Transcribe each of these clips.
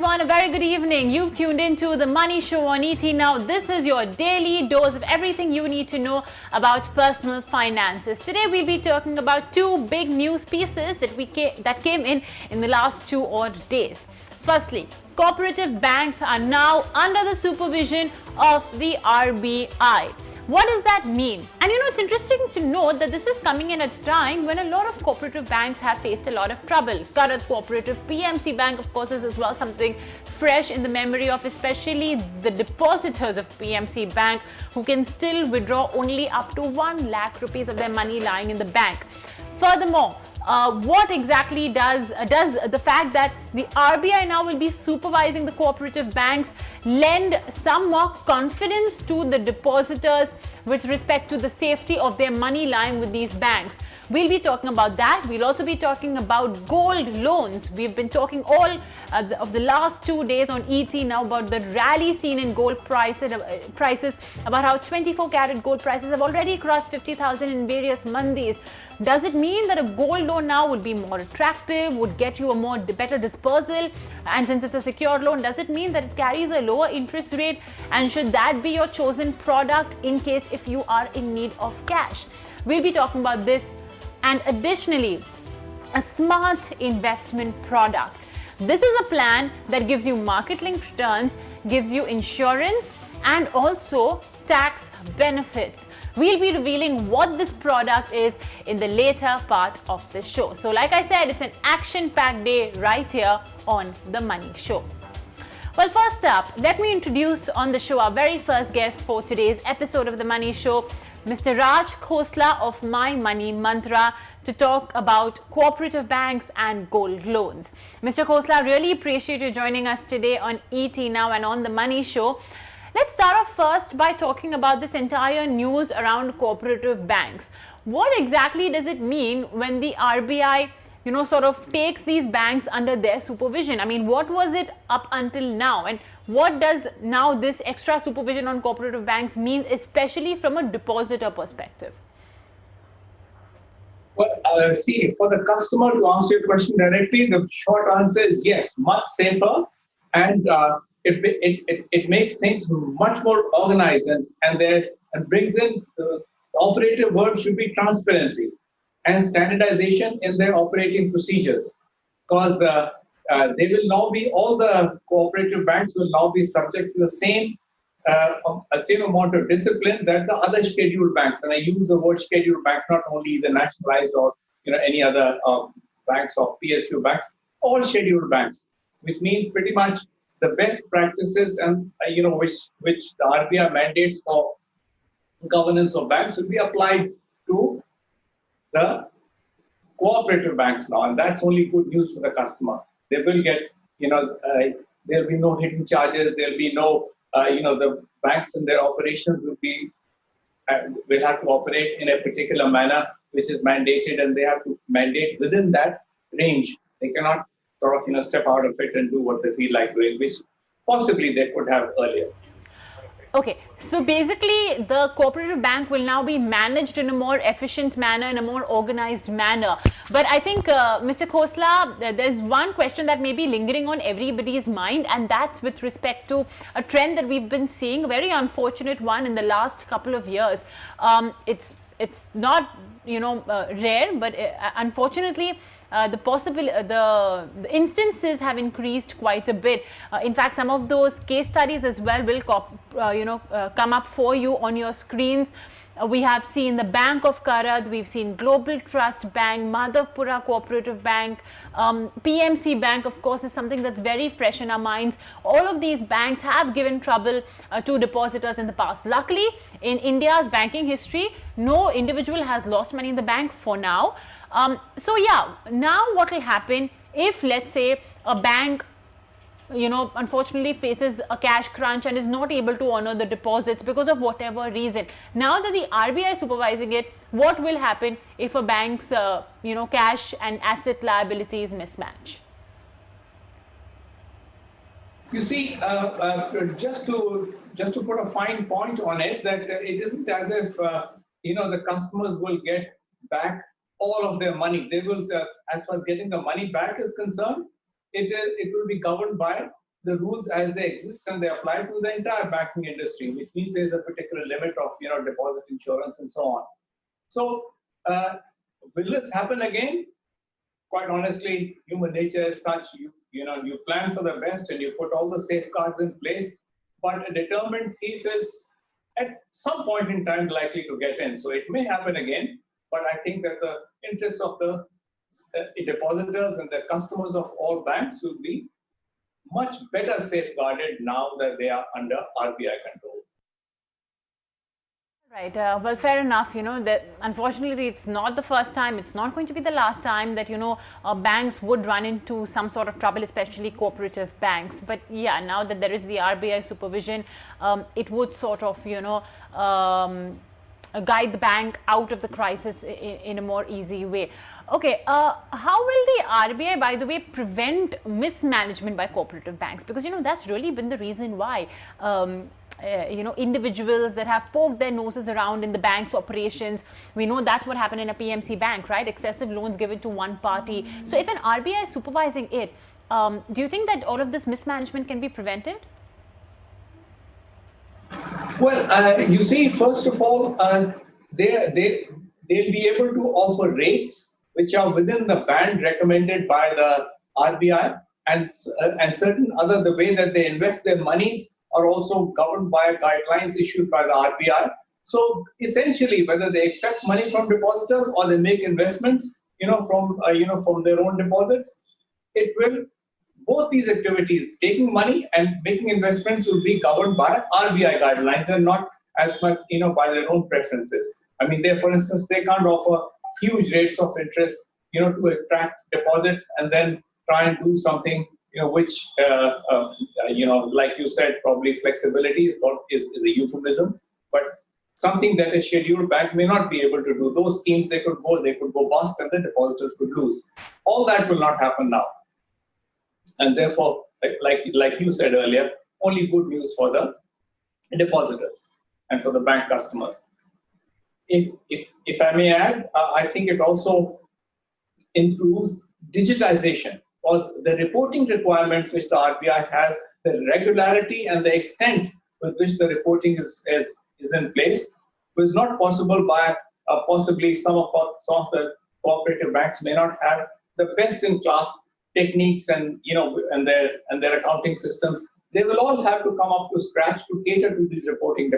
everyone, a very good evening. You've tuned into the Money Show on ET Now. This is your daily dose of everything you need to know about personal finances. Today we'll be talking about two big news pieces that came in the last 2 odd days. Firstly, cooperative banks are now under the supervision of the RBI. What does that mean? And it's interesting to note that this is coming in at a time when a lot of cooperative banks have faced a lot of trouble. Current Cooperative, PMC Bank, of course, is as well something fresh in the memory of especially the depositors of PMC Bank, who can still withdraw only up to 1 lakh rupees of their money lying in the bank. Furthermore, what exactly does the fact that the RBI now will be supervising the cooperative banks lend some more confidence to the depositors with respect to the safety of their money lying with these banks? We'll be talking about that. We'll also be talking about gold loans. We've been talking all of the last 2 days on ET Now about the rally seen in gold prices, about how 24-karat gold prices have already crossed 50,000 in various mandis. Does it mean that a gold loan now would be more attractive, would get you a better disbursal? And since it's a secured loan, does it mean that it carries a lower interest rate? And should that be your chosen product in case if you are in need of cash? We'll be talking about this. And additionally, a smart investment product. This is a plan that gives you market-linked returns, gives you insurance, and also tax benefits. We'll be revealing what this product is in the later part of the show. So like I said, it's an action-packed day right here on The Money Show. Well, first up, let me introduce on the show our very first guest for today's episode of The Money Show, Mr. Raj Khosla of My Money Mantra, to talk about cooperative banks and gold loans. Mr. Khosla, really appreciate you joining us today on ET Now and on The Money Show. Let's start off first by talking about this entire news around cooperative banks. What exactly does it mean when the RBI, sort of takes these banks under their supervision? I mean, what was it up until now? And what does now this extra supervision on cooperative banks mean, especially from a depositor perspective? Well, see, for the customer, to answer your question directly, the short answer is yes, much safer, and it makes things much more organized, and brings in the operative word should be transparency and standardization in their operating procedures, because they will now be, all the cooperative banks will now be subject to the same amount of discipline that the other scheduled banks, and I use the word scheduled banks, not only the nationalized or any other banks or PSU banks, all scheduled banks, which means pretty much the best practices and which the RBI mandates for governance of banks will be applied to the cooperative banks now, and that's only good news for the customer. They will get, there'll be no hidden charges. There'll be no, the banks and their operations will have to operate in a particular manner, which is mandated, and they have to mandate within that range. They cannot sort of, step out of it and do what they feel like doing, which possibly they could have earlier. Okay, so basically the cooperative bank will now be managed in a more efficient manner, in a more organized manner. But I think, Mr. Khosla, there's one question that may be lingering on everybody's mind, and that's with respect to a trend that we've been seeing, a very unfortunate one in the last couple of years. It's not, rare, but unfortunately, the instances have increased quite a bit. In fact, some of those case studies as well will come up for you on your screens. We have seen the Bank of Karad, we've seen Global Trust Bank, Madhavpura Cooperative Bank, PMC Bank, of course, is something that's very fresh in our minds. All of these banks have given trouble to depositors in the past. Luckily, in India's banking history, no individual has lost money in the bank for now. So yeah, now what will happen if, let's say, a bank, unfortunately faces a cash crunch and is not able to honor the deposits because of whatever reason? Now that the RBI is supervising it, what will happen if a bank's, cash and asset liabilities mismatch? You see, just to put a fine point on it, that it isn't as if the customers will get back all of their money. They will, as far as getting the money back is concerned, it will be governed by the rules as they exist and they apply to the entire banking industry, which means there's a particular limit of deposit insurance and so on. So will this happen again? Quite honestly, human nature is such. You plan for the best and you put all the safeguards in place, but a determined thief is at some point in time likely to get in. So it may happen again, but I think that the interests of the depositors and the customers of all banks will be much better safeguarded now that they are under RBI control. Right. Well, fair enough. That unfortunately it's not the first time. It's not going to be the last time that banks would run into some sort of trouble, especially cooperative banks. But yeah, now that there is the RBI supervision, it would sort of guide the bank out of the crisis in a more easy way. Okay, how will the RBI, by the way, prevent mismanagement by cooperative banks? Because that's really been the reason why individuals that have poked their noses around in the bank's operations. We know that's what happened in a PMC bank, right? Excessive loans given to one party. So if an RBI is supervising it, do you think that all of this mismanagement can be prevented? Well, you see, first of all, they'll be able to offer rates which are within the band recommended by the RBI, and certain other, the way that they invest their monies are also governed by guidelines issued by the RBI. So essentially, whether they accept money from depositors or they make investments, from their own deposits, it will, both these activities, taking money and making investments, will be governed by RBI guidelines and not as much, by their own preferences. I mean, for instance, they can't offer huge rates of interest, to attract deposits and then try and do something, which, like you said, probably flexibility is a euphemism, but something that a scheduled bank may not be able to do. Those schemes, they could go bust and the depositors could lose. All that will not happen now. And therefore, like you said earlier, only good news for the depositors and for the bank customers. If I may add, I think it also improves digitization, because the reporting requirements which the RBI has, the regularity and the extent with which the reporting is in place, was not possible by possibly some of the cooperative banks may not have the best-in-class techniques and their accounting systems. They will all have to come up to scratch to cater to these reporting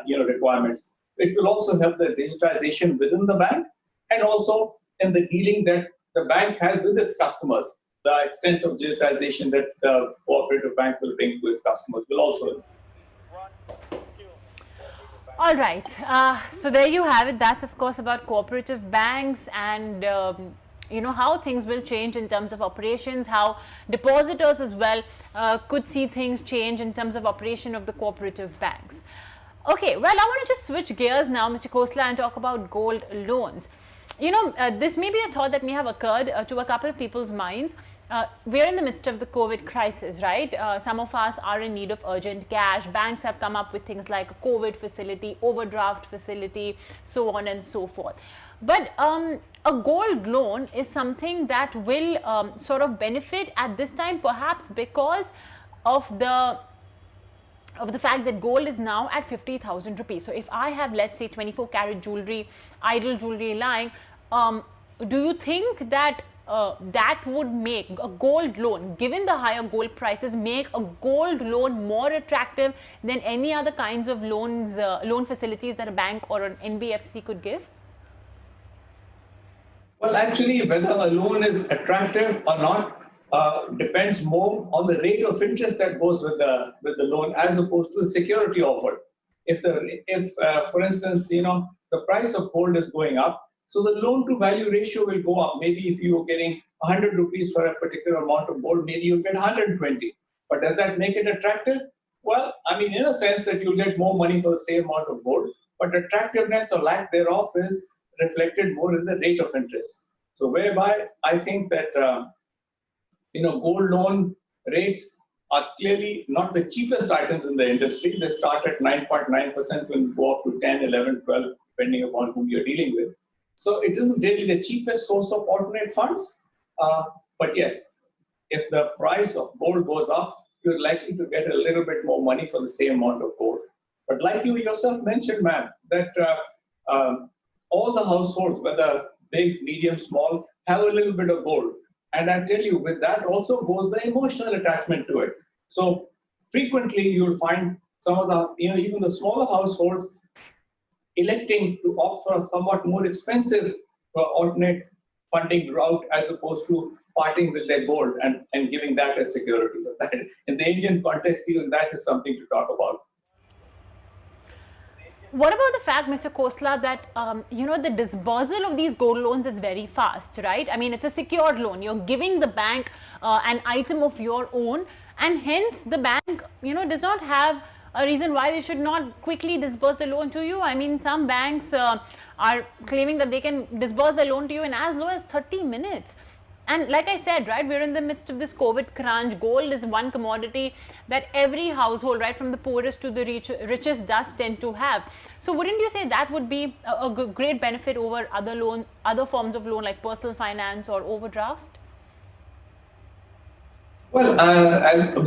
requirements. It will also help the digitization within the bank and also in the dealing that the bank has with its customers. The extent of digitization that the cooperative bank will bring to its customers will also. All right. So there you have it. That's, of course, about cooperative banks and how things will change in terms of operations, how depositors as well could see things change in terms of operation of the cooperative banks. Okay, well, I want to just switch gears now, Mr. Khosla, and talk about gold loans. This may be a thought that may have occurred to a couple of people's minds. We're in the midst of the COVID crisis, right? Some of us are in need of urgent cash. Banks have come up with things like a COVID facility, overdraft facility, so on and so forth. But a gold loan is something that will sort of benefit at this time, perhaps because of the fact that gold is now at 50,000 rupees. So if I have, let's say, 24 karat jewelry, idle jewelry lying, do you think that that would make a gold loan, given the higher gold prices, make a gold loan more attractive than any other kinds of loans, loan facilities that a bank or an NBFC could give? Well, actually, whether a loan is attractive or not depends more on the rate of interest that goes with the loan as opposed to the security offered. If for instance, the price of gold is going up, so the loan to value ratio will go up. Maybe if you are getting 100 rupees for a particular amount of gold, maybe you'll get 120. But does that make it attractive? Well, I mean, in a sense that you'll get more money for the same amount of gold, but attractiveness or lack thereof is reflected more in the rate of interest. So whereby I think that gold loan rates are clearly not the cheapest items in the industry. They start at 9.9% and go up to 10, 11, 12, depending upon whom you're dealing with. So it isn't really the cheapest source of alternate funds. But yes, if the price of gold goes up, you're likely to get a little bit more money for the same amount of gold. But like you yourself mentioned, ma'am, that all the households, whether big, medium, small, have a little bit of gold. And I tell you, with that also goes the emotional attachment to it. So frequently you'll find some of the, even the smaller households electing to opt for a somewhat more expensive alternate funding route as opposed to parting with their gold and giving that as security. So that, in the Indian context, even that is something to talk about. What about the fact, Mr. Khosla, that the disbursal of these gold loans is very fast, right? I mean, it's a secured loan. You're giving the bank an item of your own, and hence the bank, does not have a reason why they should not quickly disburse the loan to you. I mean, some banks are claiming that they can disburse the loan to you in as low as 30 minutes. And like I said, right, we're in the midst of this COVID crunch. Gold is one commodity that every household, right, from the poorest to the richest, does tend to have. So wouldn't you say that would be a great benefit over other forms of loan like personal finance or overdraft? Well,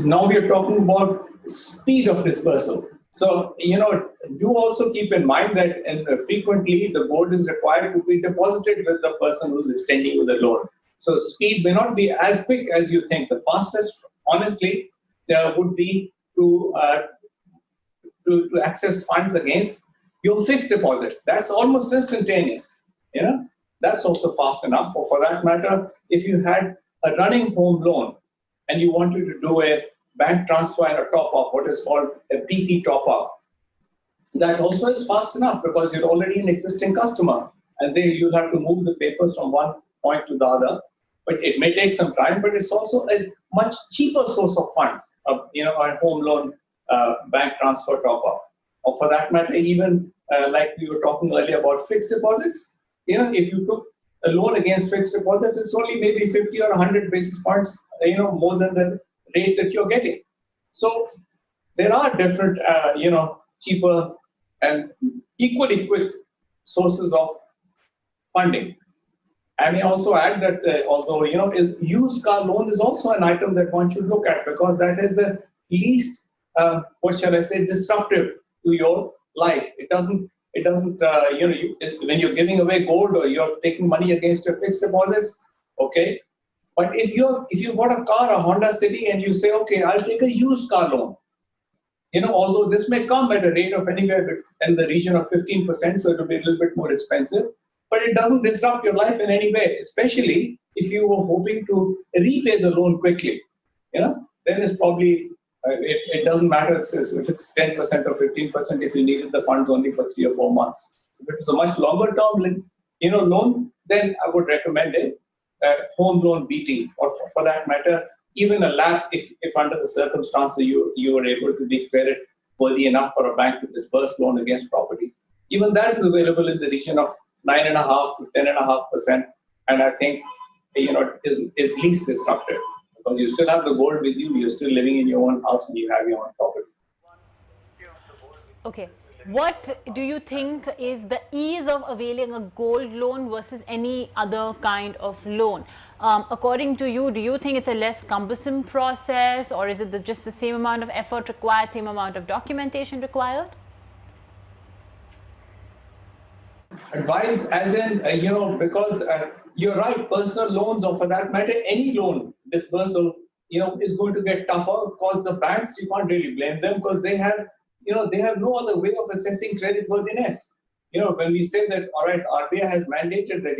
now we are talking about speed of dispersal. So, do also keep in mind that frequently the gold is required to be deposited with the person who's extending you the loan. So speed may not be as quick as you think. The fastest, honestly, would be to access funds against your fixed deposits. That's almost instantaneous. That's also fast enough. Or for that matter, if you had a running home loan and you wanted to do a bank transfer and a top-up, what is called a BT top-up, that also is fast enough because you're already an existing customer, and then you'll have to move the papers from one point to the other. But it may take some time, but it's also a much cheaper source of funds, a home loan bank transfer top-up. Or for that matter, even like we were talking earlier about fixed deposits, if you took a loan against fixed deposits, it's only maybe 50 or 100 basis points, more than the rate that you're getting. So there are different, cheaper and equally quick sources of funding. I may also add that although, used car loan is also an item that one should look at because that is the least, disruptive to your life. It doesn't, when you're giving away gold or you're taking money against your fixed deposits, okay. But if you bought a car, a Honda City, and you say, okay, I'll take a used car loan, although this may come at a rate of anywhere in the region of 15%, so it'll be a little bit more expensive. But it doesn't disrupt your life in any way, especially if you were hoping to repay the loan quickly. Then it's probably, it doesn't matter if it's 10% or 15% if you needed the funds only for 3 or 4 months. If it's a much longer term, loan, then I would recommend a home loan BT, or for that matter, even a LAP if under the circumstances you were able to be credit worthy enough for a bank to disburse loan against property. Even that is available in the region of 9.5% to 10.5%, and I think is least disruptive because you still have the gold with you, you're still living in your own house, and you have your own property. Okay, what do you think is the ease of availing a gold loan versus any other kind of loan? According to you, do you think it's a less cumbersome process, or is it just the same amount of effort required, same amount of documentation required? Advice as in, because you're right, personal loans, or for that matter, any loan disbursal, is going to get tougher because the banks, you can't really blame them because they have no other way of assessing creditworthiness. When we say that, all right, RBI has mandated that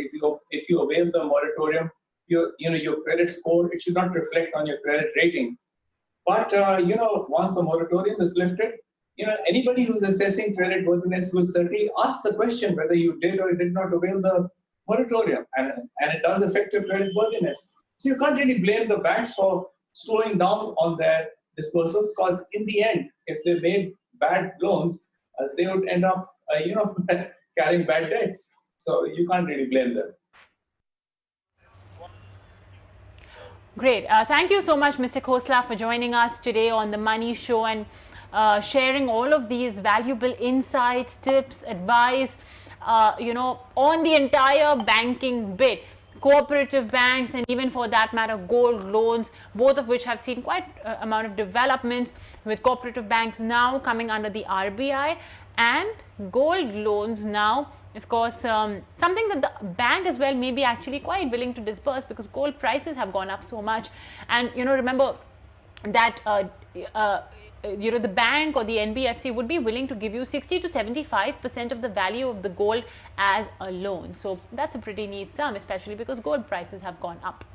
if you avail the moratorium, your credit score, it should not reflect on your credit rating. But, once the moratorium is lifted, anybody who's assessing creditworthiness will certainly ask the question whether you did or did not avail the moratorium, and it does affect your creditworthiness. So you can't really blame the banks for slowing down on their disbursals because in the end, if they made bad loans, they would end up, carrying bad debts. So you can't really blame them. Great. Thank you so much, Mr. Khosla, for joining us today on the Money Show and sharing all of these valuable insights, tips, advice, on the entire banking bit. cooperative banks, and even for that matter gold loans, both of which have seen quite amount of developments, with cooperative banks now coming under the RBI and gold loans now, of course, something that the bank as well may be actually quite willing to disburse, because gold prices have gone up so much. And remember that the bank or the NBFC would be willing to give you 60 to 75% of the value of the gold as a loan. So that's a pretty neat sum, especially because gold prices have gone up.